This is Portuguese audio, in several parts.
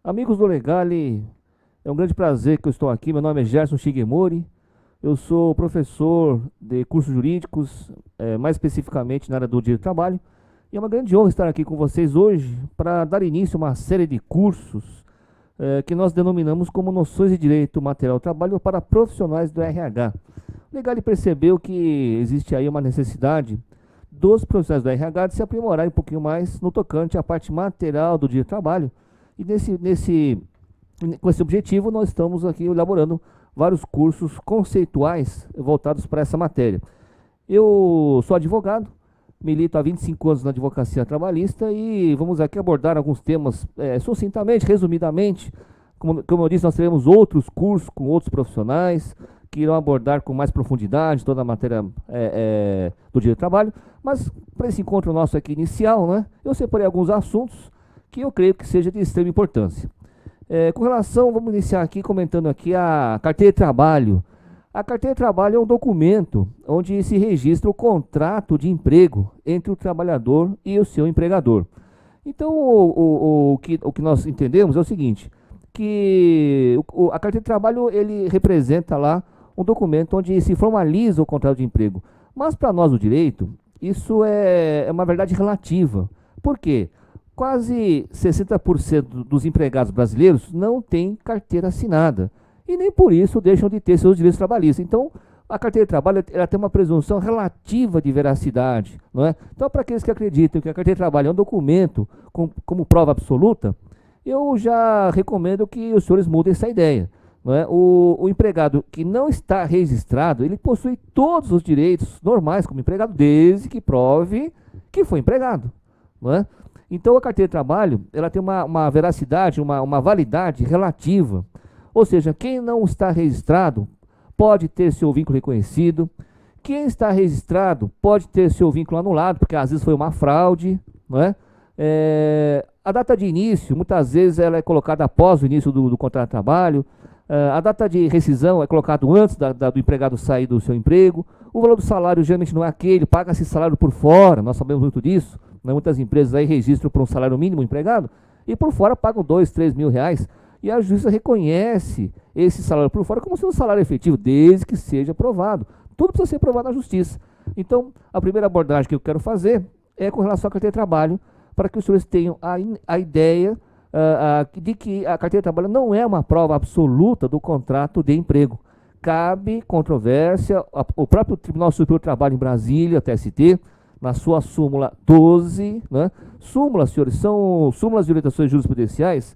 Amigos do Legale, é um grande prazer que eu estou aqui. Meu nome é Gerson Shigemori. Eu sou professor de cursos jurídicos, mais especificamente na área do direito do trabalho. E é uma grande honra estar aqui com vocês hoje para dar início a uma série de cursos que nós denominamos como Noções de Direito Material do Trabalho para profissionais do RH. O Legale percebeu que existe aí uma necessidade dos profissionais do RH de se aprimorar um pouquinho mais no tocante à parte material do direito do trabalho. E com esse objetivo, nós estamos aqui elaborando vários cursos conceituais voltados para essa matéria. Eu sou advogado, milito há 25 anos na advocacia trabalhista e vamos aqui abordar alguns temas sucintamente, resumidamente. Como eu disse, nós teremos outros cursos com outros profissionais que irão abordar com mais profundidade toda a matéria do direito do trabalho. Mas para esse encontro nosso aqui inicial, né, eu separei alguns assuntos que eu creio que seja de extrema importância. Com relação, vamos iniciar aqui comentando aqui a carteira de trabalho. A carteira de trabalho é um documento onde se registra o contrato de emprego entre o trabalhador e o seu empregador. Então, o que nós entendemos é o seguinte, que a carteira de trabalho ele representa lá um documento onde se formaliza o contrato de emprego. Mas para nós do direito, isso é uma verdade relativa. Por quê? Quase 60% dos empregados brasileiros não têm carteira assinada e nem por isso deixam de ter seus direitos trabalhistas. Então, a carteira de trabalho ela tem uma presunção relativa de veracidade, não é? Então, para aqueles que acreditam que a carteira de trabalho é um documento como prova absoluta, eu já recomendo que os senhores mudem essa ideia. Não é? O empregado que não está registrado, ele possui todos os direitos normais como empregado, desde que prove que foi empregado, não é? Então, a carteira de trabalho, ela tem uma veracidade, uma validade relativa. Ou seja, quem não está registrado pode ter seu vínculo reconhecido. Quem está registrado pode ter seu vínculo anulado, porque às vezes foi uma fraude, não é? A data de início, muitas vezes, ela é colocada após o início do contrato de trabalho. A data de rescisão é colocada antes do empregado sair do seu emprego. O valor do salário geralmente não é aquele, paga-se salário por fora, nós sabemos muito disso. Muitas empresas aí registram por um salário mínimo empregado e por fora pagam 2, 3 mil reais. E a justiça reconhece esse salário por fora como sendo um salário efetivo, desde que seja aprovado. Tudo precisa ser aprovado na justiça. Então, a primeira abordagem que eu quero fazer é com relação à carteira de trabalho, para que os senhores tenham a ideia de que a carteira de trabalho não é uma prova absoluta do contrato de emprego. Cabe controvérsia, o próprio Tribunal Superior do Trabalho em Brasília, TST, na sua súmula 12, né? Súmulas, senhores, são súmulas de orientações jurisprudenciais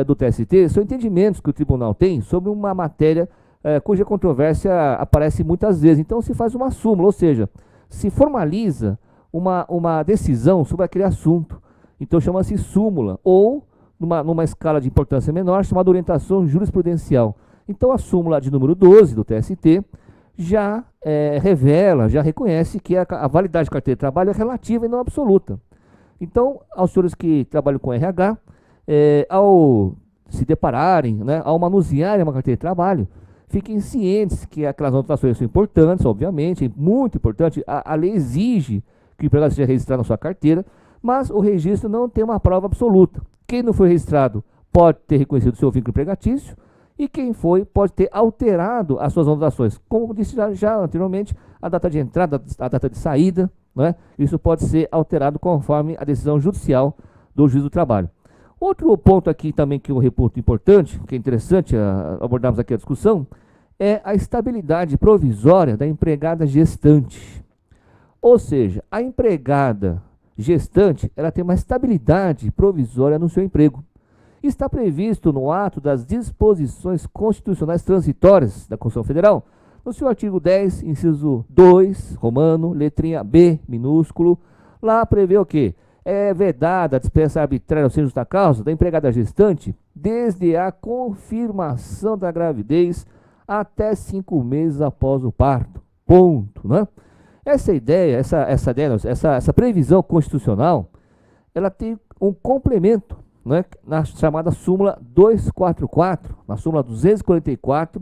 do TST, são entendimentos que o tribunal tem sobre uma matéria cuja controvérsia aparece muitas vezes. Então se faz uma súmula, ou seja, se formaliza uma decisão sobre aquele assunto. Então chama-se súmula, ou numa escala de importância menor, chamada orientação jurisprudencial. Então a súmula de número 12 do TST já revela, já reconhece que a validade de carteira de trabalho é relativa e não absoluta. Então, aos senhores que trabalham com RH, ao se depararem, né, ao manusearem uma carteira de trabalho, fiquem cientes que aquelas anotações são importantes, obviamente, é muito importante. A lei exige que o empregado seja registrado na sua carteira, mas o registro não tem uma prova absoluta. Quem não foi registrado pode ter reconhecido o seu vínculo empregatício, e quem foi pode ter alterado as suas anotações. Como disse já anteriormente, a data de entrada, a data de saída, né? Isso pode ser alterado conforme a decisão judicial do juiz do trabalho. Outro ponto aqui também que eu reputo importante, que é interessante abordarmos aqui a discussão, é a estabilidade provisória da empregada gestante. Ou seja, a empregada gestante, ela tem uma estabilidade provisória no seu emprego. Está previsto no ato das disposições constitucionais transitórias da Constituição Federal, no seu artigo 10, inciso 2, romano, letrinha B, minúsculo. Lá prevê o quê? É vedada a dispensa arbitrária sem justa causa da empregada gestante desde a confirmação da gravidez até 5 meses após o parto. Ponto, né? Essa previsão constitucional, ela tem um complemento, né, na chamada súmula 244, na súmula 244,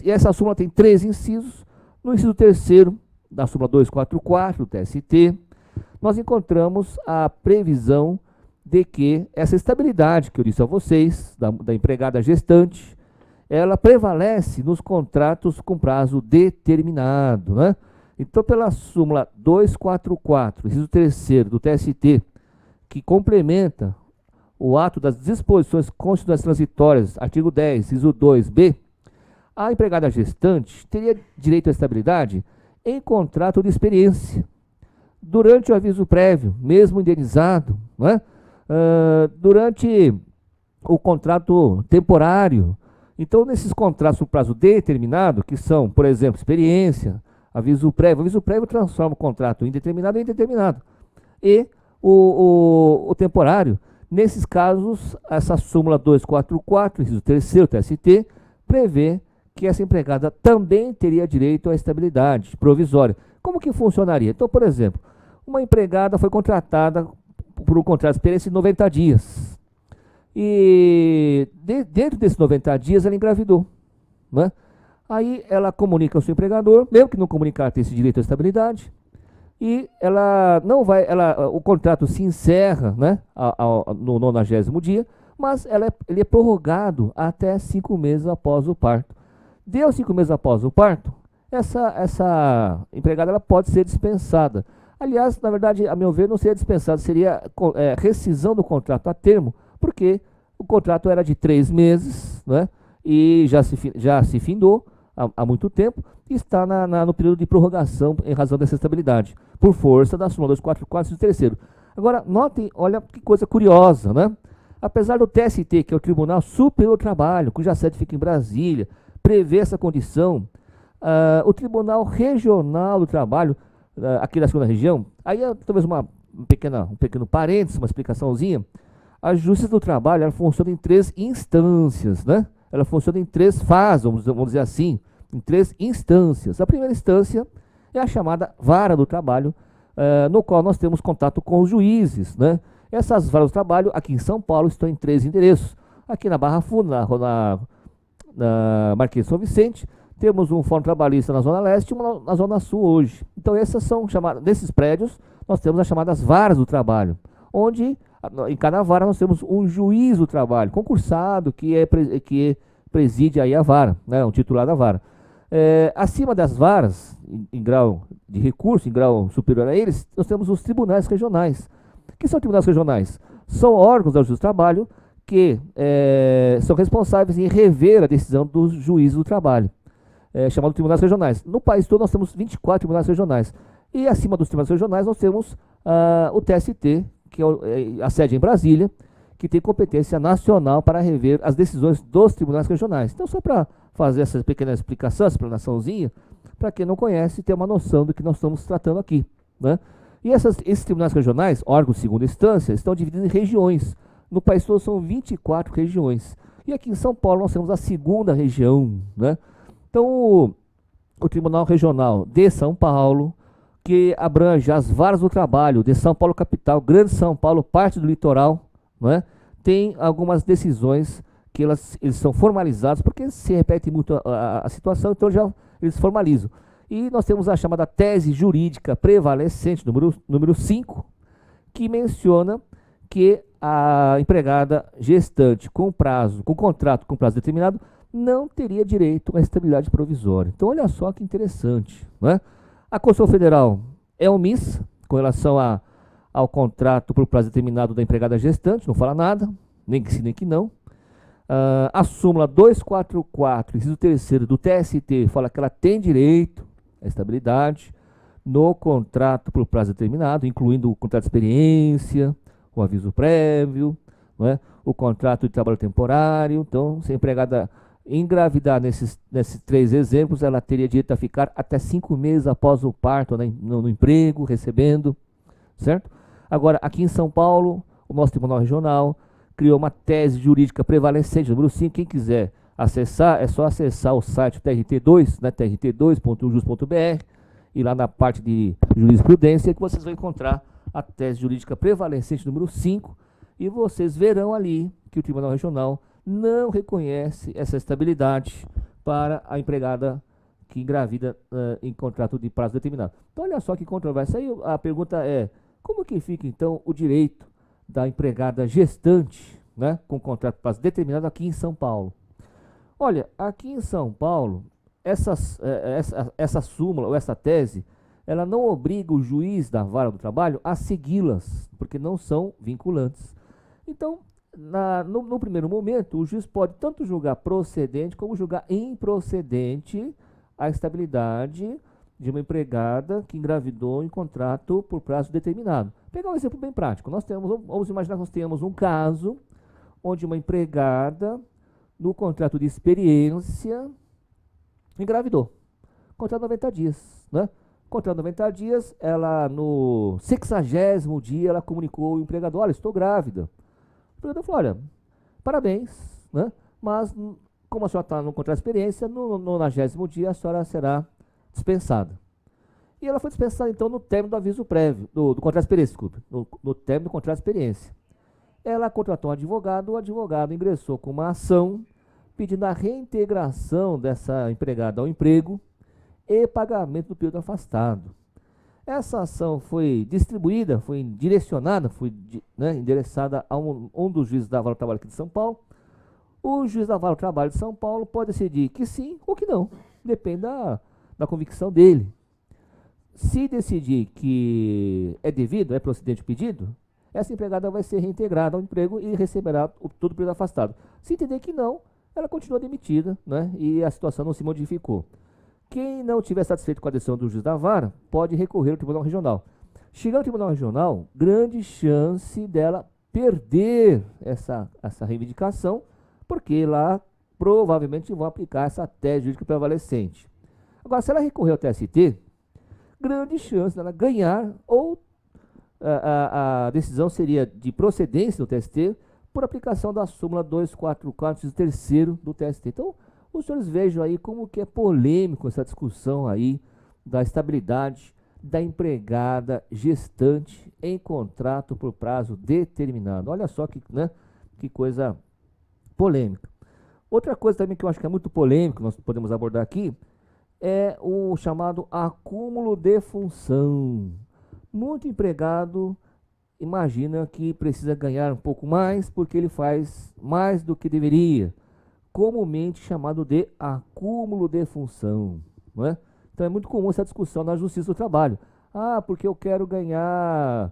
e essa súmula tem 3 incisos. No inciso 3º da súmula 244 do TST, nós encontramos a previsão de que essa estabilidade que eu disse a vocês, da empregada gestante, ela prevalece nos contratos com prazo determinado, né? Então, pela súmula 244, inciso 3º do TST, que complementa o ato das disposições constitucionais transitórias, artigo 10, inciso 2b, a empregada gestante teria direito à estabilidade em contrato de experiência, durante o aviso prévio, mesmo indenizado, né? Durante o contrato temporário. Então, nesses contratos por prazo determinado, que são, por exemplo, experiência, aviso prévio transforma o contrato indeterminado em indeterminado. E o temporário, nesses casos, essa súmula 244, inciso 3º TST, prevê que essa empregada também teria direito à estabilidade provisória. Como que funcionaria? Então, por exemplo, uma empregada foi contratada por um contrato de experiência de 90 dias. E dentro desses 90 dias ela engravidou, né? Aí ela comunica ao seu empregador, mesmo que não comunicar, tem esse direito à estabilidade, e ela não vai, o contrato se encerra, né, no 90º dia, mas ele é prorrogado até 5 meses após o parto. Deu 5 meses após o parto, essa empregada ela pode ser dispensada. Aliás, na verdade, a meu ver, não seria dispensada, seria rescisão do contrato a termo, porque o contrato era de 3 meses, né, e já se findou há muito tempo, e está no período de prorrogação em razão dessa estabilidade, por força da súmula 244 do 3º. Agora, notem, olha que coisa curiosa, né? Apesar do TST, que é o Tribunal Superior do Trabalho, cuja sede fica em Brasília, prever essa condição, o Tribunal Regional do Trabalho, aqui da segunda região, aí talvez um pequeno parênteses, uma explicaçãozinha. A Justiça do Trabalho, ela funciona em 3 instâncias, né? Ela funciona em 3 fases, vamos dizer assim, em 3 instâncias. A primeira instância é a chamada Vara do Trabalho, no qual nós temos contato com os juízes, né? Essas varas do trabalho, aqui em São Paulo, estão em 3 endereços. Aqui na Barra Funda, na Marquês de São Vicente, temos um fórum trabalhista na Zona Leste e uma na Zona Sul hoje. Então, essas são chamadas, nesses prédios, nós temos as chamadas varas do trabalho, onde em cada vara nós temos um juiz do trabalho, concursado, que preside aí a vara, né, um titular da vara. Acima das varas, em grau de recurso, em grau superior a eles, nós temos os tribunais regionais. O que são tribunais regionais? São órgãos da Justiça do Trabalho que são responsáveis em rever a decisão dos juízes do trabalho, chamado tribunais regionais. No país todo nós temos 24 tribunais regionais. E acima dos tribunais regionais nós temos o TST, que é a sede em Brasília, que tem competência nacional para rever as decisões dos tribunais regionais. Então, só para fazer essa pequena explicação, essa explanaçãozinha, para quem não conhece, ter uma noção do que nós estamos tratando aqui, né? E esses tribunais regionais, órgãos de segunda instância, estão divididos em regiões. No país todo são 24 regiões. E aqui em São Paulo nós temos a segunda região, né? Então, o Tribunal Regional de São Paulo, que abrange as varas do trabalho de São Paulo capital, Grande São Paulo, parte do litoral, né? Tem algumas decisões que eles são formalizados, porque se repete muito a situação, então eles formalizam. E nós temos a chamada tese jurídica prevalecente, número 5, que menciona que a empregada gestante com contrato com prazo determinado, não teria direito à estabilidade provisória. Então, olha só que interessante, né? A Constituição Federal é omissa com relação ao contrato por prazo determinado da empregada gestante, não fala nada, nem que sim, nem que não. A súmula 244, inciso 3º do TST, fala que ela tem direito à estabilidade no contrato por prazo determinado, incluindo o contrato de experiência, o aviso prévio, não é? O contrato de trabalho temporário. Então, se a empregada engravidar nesses 3 exemplos, ela teria direito a ficar até 5 meses após o parto, né, no emprego, recebendo, certo? Agora, aqui em São Paulo, o nosso Tribunal Regional criou uma tese jurídica prevalecente, número 5, quem quiser acessar, é só acessar o site TRT2, né, trt2.jus.br, e lá na parte de jurisprudência que vocês vão encontrar a tese jurídica prevalecente número 5, e vocês verão ali que o Tribunal Regional não reconhece essa estabilidade para a empregada que engravida em contrato de prazo determinado. Então, olha só que controvérsia. Aí a pergunta é, como que fica, então, o direito da empregada gestante, né, com contrato por prazo determinado aqui em São Paulo. Olha, aqui em São Paulo, essa súmula ou essa tese, ela não obriga o juiz da vara do trabalho a segui-las, porque não são vinculantes. Então, no primeiro momento, o juiz pode tanto julgar procedente como julgar improcedente a estabilidade de uma empregada que engravidou em contrato por prazo determinado. Vou pegar um exemplo bem prático. Vamos imaginar que nós tenhamos um caso onde uma empregada, no contrato de experiência, engravidou. Contrato 90 dias, né? Contrato 90 dias, ela no 60º dia, ela comunicou ao empregador, olha, estou grávida. O empregador falou, olha, parabéns, né? Mas como a senhora está no contrato de experiência, no 90º dia a senhora será dispensada. E ela foi dispensada, então, no término do aviso prévio, do contrato de experiência, desculpe, no término do contrato de experiência. Ela contratou um advogado, o advogado ingressou com uma ação pedindo a reintegração dessa empregada ao emprego e pagamento do período afastado. Essa ação foi distribuída, foi direcionada, foi endereçada a um dos juízes da Vara do Trabalho aqui de São Paulo. O juiz da Vara do Trabalho de São Paulo pode decidir que sim ou que não, depende da convicção dele. Se decidir que é devido, é procedente o pedido, essa empregada vai ser reintegrada ao emprego e receberá todo o período afastado. Se entender que não, ela continua demitida, né, e a situação não se modificou. Quem não estiver satisfeito com a decisão do juiz da vara, pode recorrer ao Tribunal Regional. Chegando ao Tribunal Regional, grande chance dela perder essa reivindicação, porque lá provavelmente vão aplicar essa tese jurídica prevalecente. Agora, se ela recorrer ao TST, grande chance dela ganhar, ou a decisão seria de procedência do TST por aplicação da súmula 244, terceiro do TST. Então, os senhores vejam aí como que é polêmico essa discussão aí da estabilidade da empregada gestante em contrato por prazo determinado. Olha só que coisa polêmica. Outra coisa também que eu acho que é muito polêmico, nós podemos abordar aqui, é o chamado acúmulo de função. Muito empregado imagina que precisa ganhar um pouco mais porque ele faz mais do que deveria, comumente chamado de acúmulo de função, não é? Então é muito comum essa discussão na Justiça do Trabalho. Ah, porque eu quero ganhar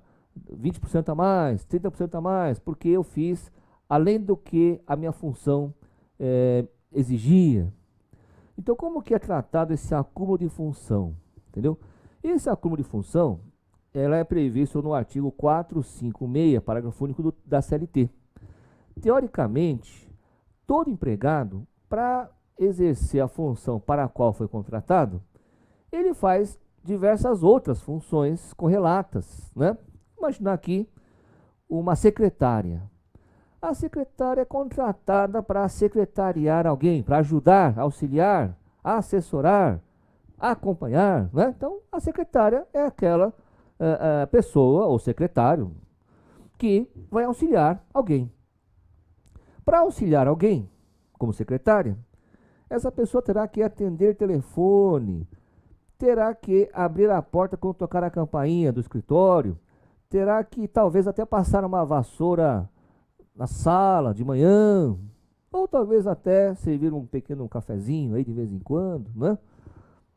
20% a mais, 30% a mais, porque eu fiz além do que a minha função exigia. Então, como que é tratado esse acúmulo de função? Entendeu? Esse acúmulo de função, ela é previsto no artigo 456, parágrafo único da CLT. Teoricamente, todo empregado, para exercer a função para a qual foi contratado, ele faz diversas outras funções correlatas, né? Imaginar aqui uma secretária. A secretária é contratada para secretariar alguém, para ajudar, auxiliar, assessorar, acompanhar, né? Então, a secretária é aquela pessoa ou secretário que vai auxiliar alguém. Para auxiliar alguém, como secretária, essa pessoa terá que atender telefone, terá que abrir a porta quando tocar a campainha do escritório, terá que talvez até passar uma vassoura na sala de manhã, ou talvez até servir um pequeno cafezinho aí de vez em quando, né?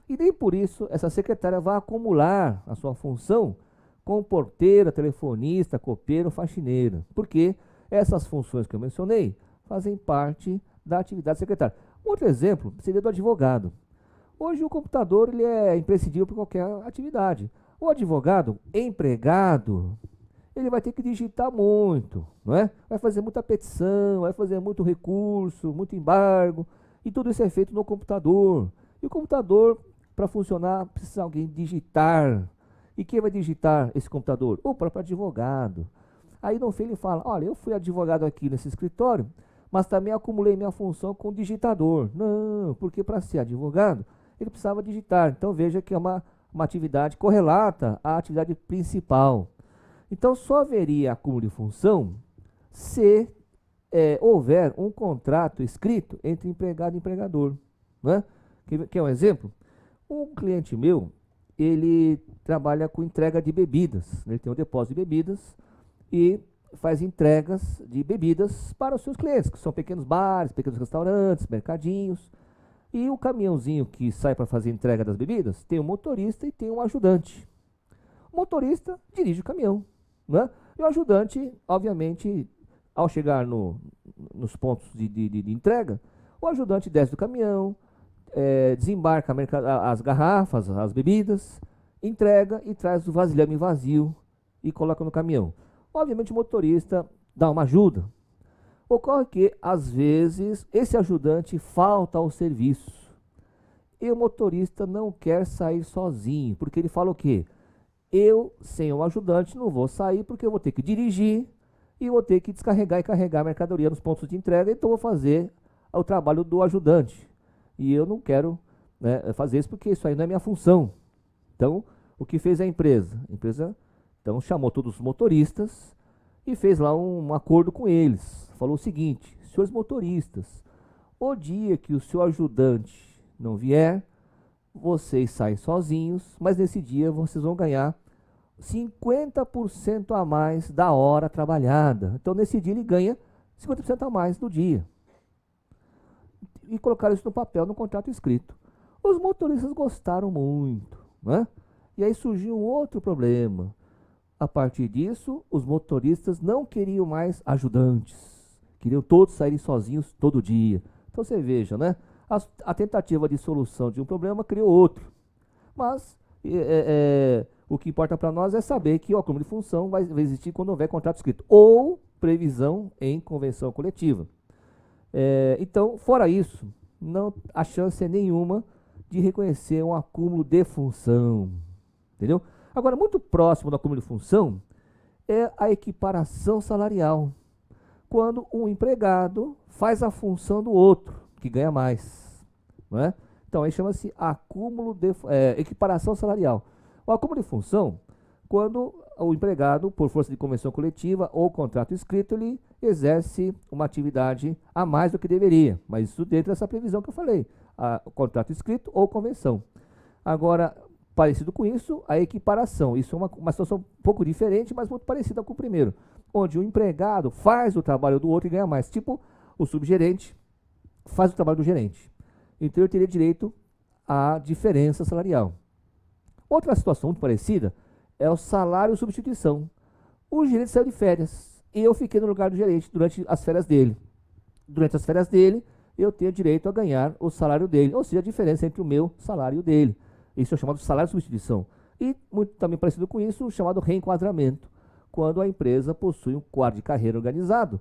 E nem por isso essa secretária vai acumular a sua função com porteira, telefonista, copeiro, faxineira, porque essas funções que eu mencionei fazem parte da atividade secretária. Outro exemplo seria do advogado. Hoje o computador ele é imprescindível para qualquer atividade. O advogado, empregado, ele vai ter que digitar muito, não é? Vai fazer muita petição, vai fazer muito recurso, muito embargo, e tudo isso é feito no computador. E o computador, para funcionar, precisa alguém digitar. E quem vai digitar esse computador? O próprio advogado. Aí no fim ele fala, olha, eu fui advogado aqui nesse escritório, mas também acumulei minha função com digitador. Não, porque para ser advogado, ele precisava digitar. Então veja que é uma atividade correlata à atividade principal. Então só haveria acúmulo de função se houver um contrato escrito entre empregado e empregador, né? Quer um exemplo? Um cliente meu, ele trabalha com entrega de bebidas, ele tem um depósito de bebidas e faz entregas de bebidas para os seus clientes, que são pequenos bares, pequenos restaurantes, mercadinhos. E o caminhãozinho que sai para fazer entrega das bebidas tem um motorista e tem um ajudante. O motorista dirige o caminhão, né? E o ajudante, obviamente, ao chegar nos pontos de entrega, o ajudante desce do caminhão, desembarca as garrafas, as bebidas, entrega e traz o vasilhame vazio e coloca no caminhão. Obviamente o motorista dá uma ajuda. Ocorre que, às vezes, esse ajudante falta ao serviço. E o motorista não quer sair sozinho, porque ele fala o quê? Eu, sem um ajudante, não vou sair porque eu vou ter que dirigir e vou ter que descarregar e carregar a mercadoria nos pontos de entrega, então vou fazer o trabalho do ajudante. E eu não quero, né, fazer isso porque isso aí não é minha função. Então, o que fez a empresa? A empresa, então, chamou todos os motoristas e fez lá um acordo com eles. Falou o seguinte: senhores motoristas, o dia que o seu ajudante não vier, vocês saem sozinhos, mas nesse dia vocês vão ganhar 50% a mais da hora trabalhada. Então, nesse dia ele ganha 50% a mais do dia. E colocaram isso no papel, no contrato escrito. Os motoristas gostaram muito, né? E aí surgiu um outro problema. A partir disso, os motoristas não queriam mais ajudantes. Queriam todos saírem sozinhos todo dia. Então você veja, né? A tentativa de solução de um problema criou outro. Mas o que importa para nós é saber que o acúmulo de função vai existir quando houver contrato escrito ou previsão em convenção coletiva. Então, fora isso, não há chance nenhuma de reconhecer um acúmulo de função. Entendeu? Agora, muito próximo do acúmulo de função é a equiparação salarial. Quando um empregado faz a função do outro, que ganha mais. Não é? Então, aí chama-se acúmulo de equiparação salarial. O acúmulo de função, quando o empregado, por força de convenção coletiva ou contrato escrito, ele exerce uma atividade a mais do que deveria. Mas isso dentro dessa previsão que eu falei, contrato escrito ou convenção. Agora, parecido com isso, a equiparação. Isso é uma situação um pouco diferente, mas muito parecida com o primeiro, onde o empregado faz o trabalho do outro e ganha mais. Tipo, o subgerente faz o trabalho do gerente. Então, eu teria direito à diferença salarial. Outra situação muito parecida é o salário substituição. O gerente saiu de férias e eu fiquei no lugar do gerente durante as férias dele. Durante as férias dele, eu tenho direito a ganhar o salário dele, ou seja, a diferença entre o meu salário e o dele. Isso é chamado de salário substituição. E, muito também parecido com isso, o chamado reenquadramento, quando a empresa possui um quadro de carreira organizado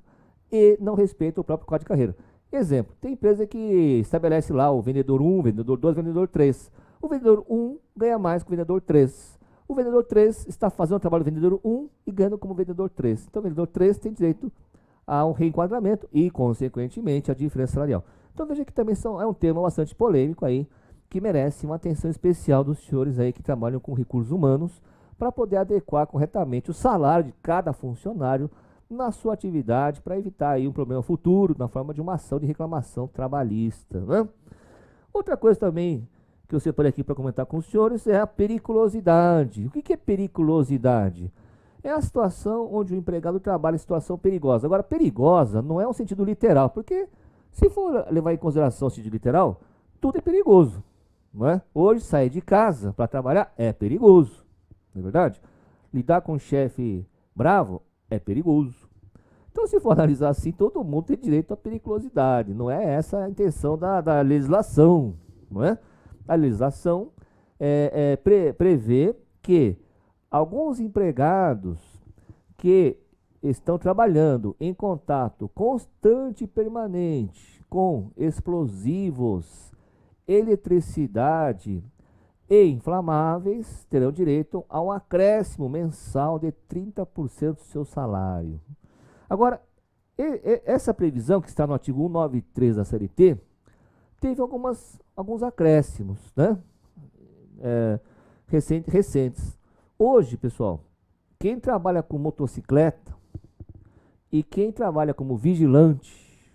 e não respeita o próprio quadro de carreira. Exemplo, tem empresa que estabelece lá o vendedor 1, vendedor 2, vendedor 3. O vendedor 1 ganha mais que o vendedor 3. O vendedor 3 está fazendo o trabalho do vendedor 1 e ganhando como vendedor 3. Então, o vendedor 3 tem direito a um reenquadramento e, consequentemente, a diferença salarial. Então, veja que também é um tema bastante polêmico aí, que merece uma atenção especial dos senhores aí que trabalham com recursos humanos para poder adequar corretamente o salário de cada funcionário na sua atividade para evitar aí um problema futuro na forma de uma ação de reclamação trabalhista, né? Outra coisa também que eu separei aqui para comentar com os senhores é a periculosidade. O que é periculosidade? É a situação onde o empregado trabalha em situação perigosa. Agora, perigosa não é um sentido literal, porque se for levar em consideração o sentido literal, tudo é perigoso, não é? Hoje, sair de casa para trabalhar é perigoso, não é verdade? Lidar com um chefe bravo é perigoso. Então, se for analisar assim, todo mundo tem direito à periculosidade. Não é essa a intenção da legislação, não é? A legislação prevê que alguns empregados que estão trabalhando em contato constante e permanente com explosivos, eletricidade e inflamáveis terão direito a um acréscimo mensal de 30% do seu salário. Agora, essa previsão que está no artigo 193 da CLT teve alguns acréscimos, né? Recentes. Hoje, pessoal, quem trabalha com motocicleta e quem trabalha como vigilante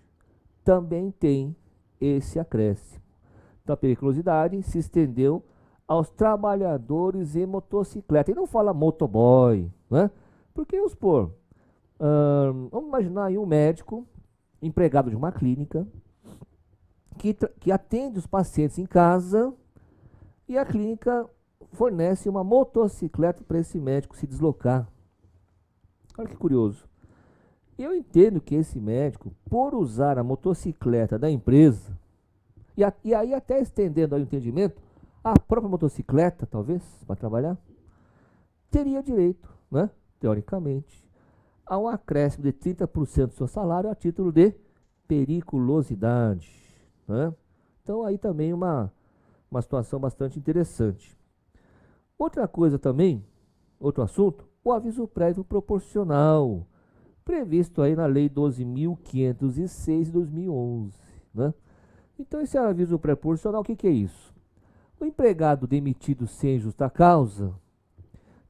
também tem esse acréscimo. Então, a periculosidade se estendeu aos trabalhadores em motocicleta. E não fala motoboy, né? Porque, vamos supor, Vamos imaginar aí um médico, empregado de uma clínica, que atende os pacientes em casa e a clínica fornece uma motocicleta para esse médico se deslocar. Olha que curioso. Eu entendo que esse médico, por usar a motocicleta da empresa, e aí até estendendo aí o entendimento, a própria motocicleta, talvez, para trabalhar, teria direito, né, teoricamente, a um acréscimo de 30% do seu salário a título de periculosidade, né? Então aí também uma situação bastante interessante. Outra coisa também, outro assunto, o aviso prévio proporcional, previsto aí na Lei 12.506 de 2011, né? Então esse aviso proporcional, o que que é isso? O empregado demitido sem justa causa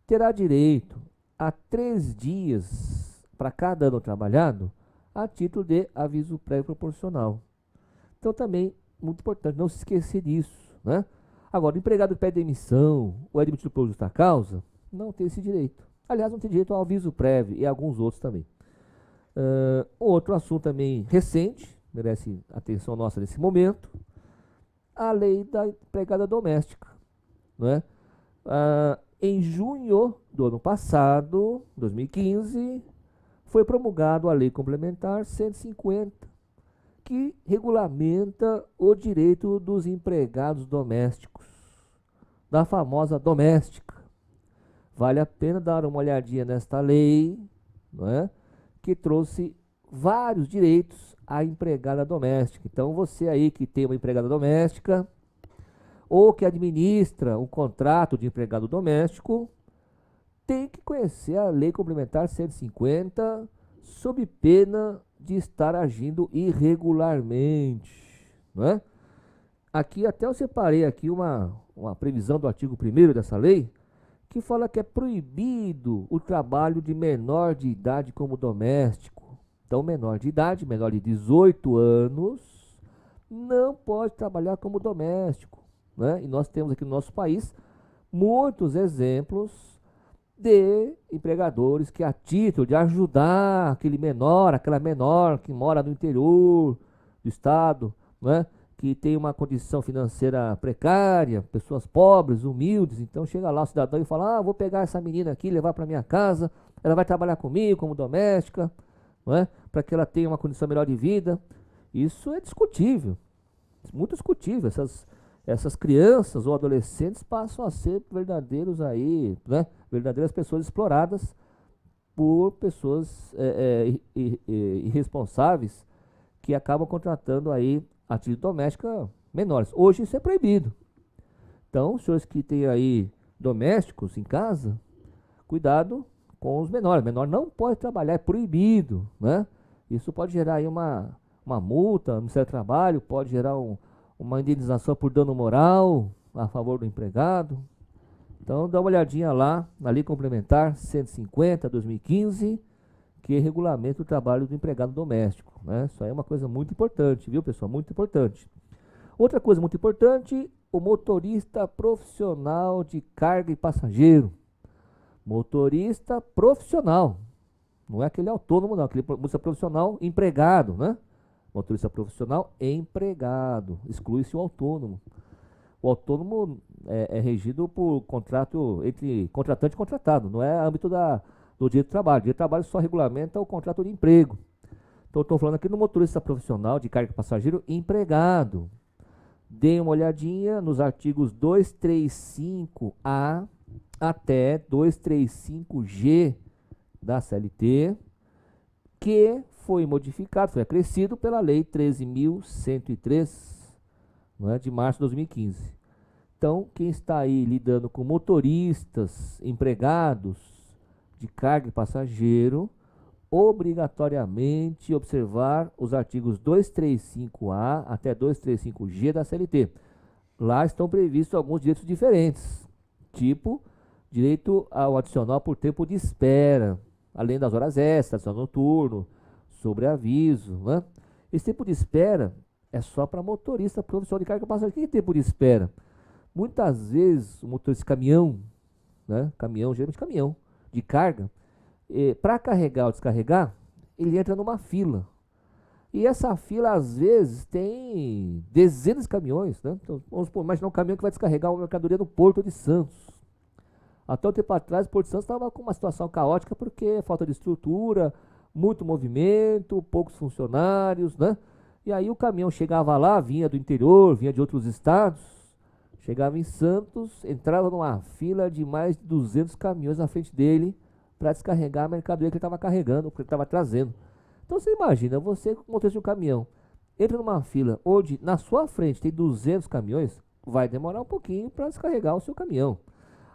terá direito a 3 dias para cada ano trabalhado a título de aviso prévio proporcional. Então também, muito importante, não se esquecer disso, né? Agora, o empregado que pede demissão ou é demitido por justa causa, não tem esse direito. Aliás, não tem direito ao aviso prévio e alguns outros também. Outro assunto também recente, merece atenção nossa nesse momento, a lei da empregada doméstica, né? Em junho do ano passado, 2015, foi promulgado a Lei Complementar 150, que regulamenta o direito dos empregados domésticos, da famosa doméstica. Vale a pena dar uma olhadinha nesta lei, não é? Que trouxe vários direitos à empregada doméstica. Então, você aí que tem uma empregada doméstica ou que administra um contrato de empregado doméstico, tem que conhecer a Lei Complementar 150, sob pena de estar agindo irregularmente, não é? Aqui até eu separei aqui uma previsão do artigo 1º dessa lei, que fala que é proibido o trabalho de menor de idade como doméstico. Então, menor de idade, menor de 18 anos, não pode trabalhar como doméstico, né? E nós temos aqui no nosso país muitos exemplos de empregadores que, a título de ajudar aquele menor, aquela menor que mora no interior do estado, né, que tem uma condição financeira precária, pessoas pobres, humildes, então chega lá o cidadão e fala: vou pegar essa menina aqui, levar para minha casa, ela vai trabalhar comigo como doméstica, não é, para que ela tenha uma condição melhor de vida. Isso é discutível, muito discutível. Essas crianças ou adolescentes passam a ser verdadeiros aí, né, verdadeiras pessoas exploradas por pessoas irresponsáveis que acabam contratando aí atividade doméstica menores. Hoje isso é proibido. Então, os senhores que têm aí domésticos em casa, cuidado com os menores. O menor não pode trabalhar, é proibido, né? Isso pode gerar aí uma multa no Ministério do Trabalho, pode gerar uma indenização por dano moral a favor do empregado. Então, dá uma olhadinha lá na Lei Complementar 150/2015, que regulamenta o trabalho do empregado doméstico, né? Isso aí é uma coisa muito importante, viu, pessoal? Muito importante. Outra coisa muito importante, o motorista profissional de carga e passageiro. Motorista profissional. Não é aquele autônomo, não. Aquele motorista profissional empregado, né? Motorista profissional empregado. Exclui-se o autônomo. O autônomo é regido por contrato entre contratante e contratado. Não é âmbito do direito do trabalho. O direito do trabalho só regulamenta o contrato de emprego. Então, eu estou falando aqui no motorista profissional de carga e passageiro empregado. Dê uma olhadinha nos artigos 235A até 235G da CLT, que foi modificado, foi acrescido pela Lei 13.103, não é, de março de 2015. Então, quem está aí lidando com motoristas empregados de carga e passageiro, obrigatoriamente observar os artigos 235A até 235G da CLT. Lá estão previstos alguns direitos diferentes, tipo direito ao adicional por tempo de espera, além das horas extras, adicional noturno, sobreaviso, né? Esse tempo de espera é só para motorista profissional de carga e passageiro. O que é tempo de espera? Muitas vezes o motorista de caminhão, né? Caminhão, geralmente caminhão de carga, Para carregar ou descarregar, ele entra numa fila. E essa fila, às vezes, tem dezenas de caminhões, né? Então, vamos imaginar um caminhão que vai descarregar uma mercadoria no Porto de Santos. Até um tempo atrás, o Porto de Santos estava com uma situação caótica porque falta de estrutura, muito movimento, poucos funcionários, né? E aí o caminhão chegava lá, vinha do interior, vinha de outros estados, chegava em Santos, entrava numa fila de mais de 200 caminhões na frente dele para descarregar a mercadoria que ele estava carregando, que ele estava trazendo. Então você imagina, você, motorista de um caminhão, entra numa fila onde na sua frente tem 200 caminhões, vai demorar um pouquinho para descarregar o seu caminhão.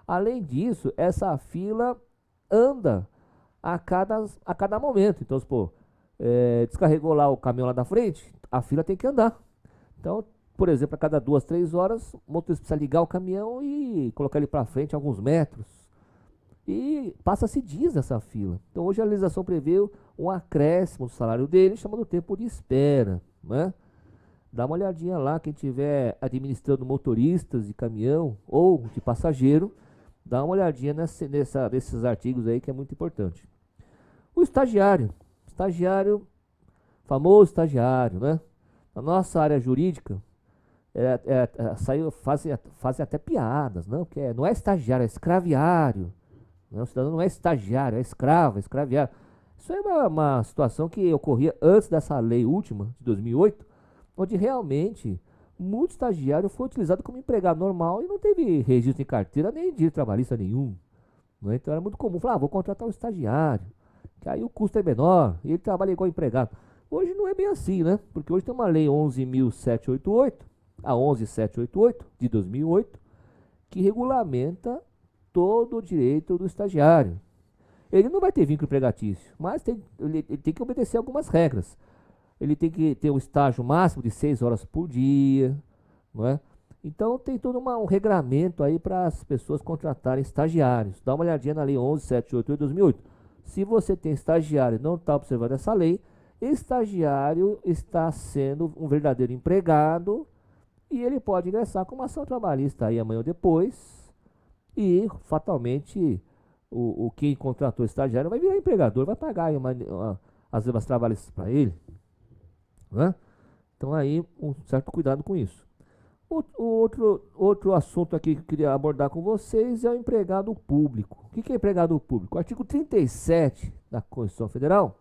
Além disso, essa fila anda a cada momento. Então, descarregou lá o caminhão lá da frente, a fila tem que andar. Então, por exemplo, a cada 2, 3 horas, o motorista precisa ligar o caminhão e colocar ele para frente alguns metros. E passa-se dias nessa fila. Então, hoje a legislação prevê um acréscimo do salário dele, chamado tempo de espera, né? Dá uma olhadinha lá, quem estiver administrando motoristas de caminhão ou de passageiro, dá uma olhadinha nesses artigos aí que é muito importante. O estagiário, famoso estagiário, né? Na nossa área jurídica, fazem até piadas, não? Porque não é estagiário, é escraviário. Né? O cidadão não é estagiário, é escravo, é escraviário. Isso é uma situação que ocorria antes dessa lei última, de 2008, onde realmente muito estagiário foi utilizado como empregado normal e não teve registro em carteira nem direito trabalhista nenhum. Né? Então era muito comum falar, vou contratar um estagiário, que aí o custo é menor e ele trabalha igual empregado. Hoje não é bem assim, né? Porque hoje tem uma lei 11.788, a 11.788 de 2008, que regulamenta todo o direito do estagiário. Ele não vai ter vínculo empregatício, mas ele tem que obedecer algumas regras. Ele tem que ter um estágio máximo de 6 horas por dia, não é? Então tem todo um regramento aí para as pessoas contratarem estagiários. Dá uma olhadinha na lei 11.788 de 2008. Se você tem estagiário e não está observando essa lei, estagiário está sendo um verdadeiro empregado e ele pode ingressar com uma ação trabalhista aí amanhã ou depois e fatalmente quem contratou o estagiário vai virar empregador, vai pagar aí as verbas trabalhistas para ele. Né? Então aí um certo cuidado com isso. Outro assunto aqui que eu queria abordar com vocês é o empregado público. O que é empregado público? O artigo 37 da Constituição Federal,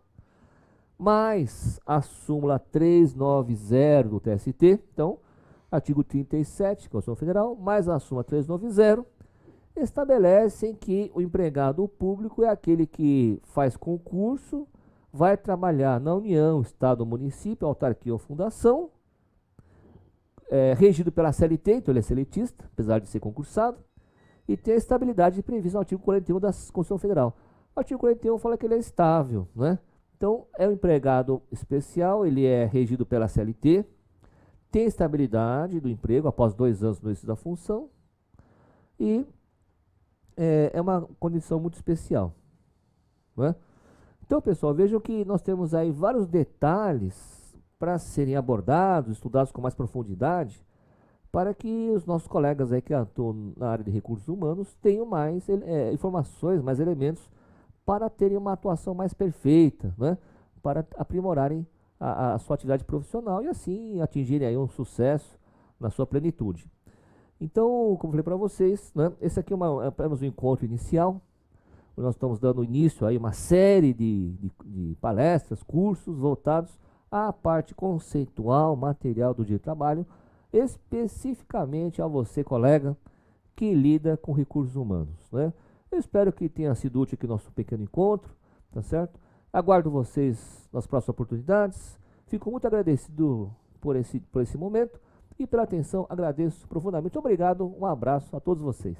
mais a súmula 390 do TST, então, artigo 37 da Constituição Federal, mais a súmula 390, estabelecem que o empregado público é aquele que faz concurso, vai trabalhar na União, Estado, Município, autarquia ou fundação, regido pela CLT, então ele é seletista, apesar de ser concursado, e tem a estabilidade prevista no artigo 41 da Constituição Federal. O artigo 41 fala que ele é estável, né? Então, é um empregado especial, ele é regido pela CLT, tem estabilidade do emprego após 2 anos no exercício da função, e é uma condição muito especial, né? Então, pessoal, vejam que nós temos aí vários detalhes para serem abordados, estudados com mais profundidade, para que os nossos colegas aí que atuam na área de recursos humanos tenham mais informações, mais elementos para terem uma atuação mais perfeita, né? Para aprimorarem a sua atividade profissional e assim atingirem aí um sucesso na sua plenitude. Então, como eu falei para vocês, né, esse aqui é apenas um encontro inicial. Nós estamos dando início a uma série de palestras, cursos voltados à parte conceitual, material do direito do trabalho, especificamente a você, colega, que lida com recursos humanos, né? Eu espero que tenha sido útil aqui nosso pequeno encontro, tá certo? Aguardo vocês nas próximas oportunidades. Fico muito agradecido por esse momento e pela atenção. Agradeço profundamente. Obrigado, um abraço a todos vocês.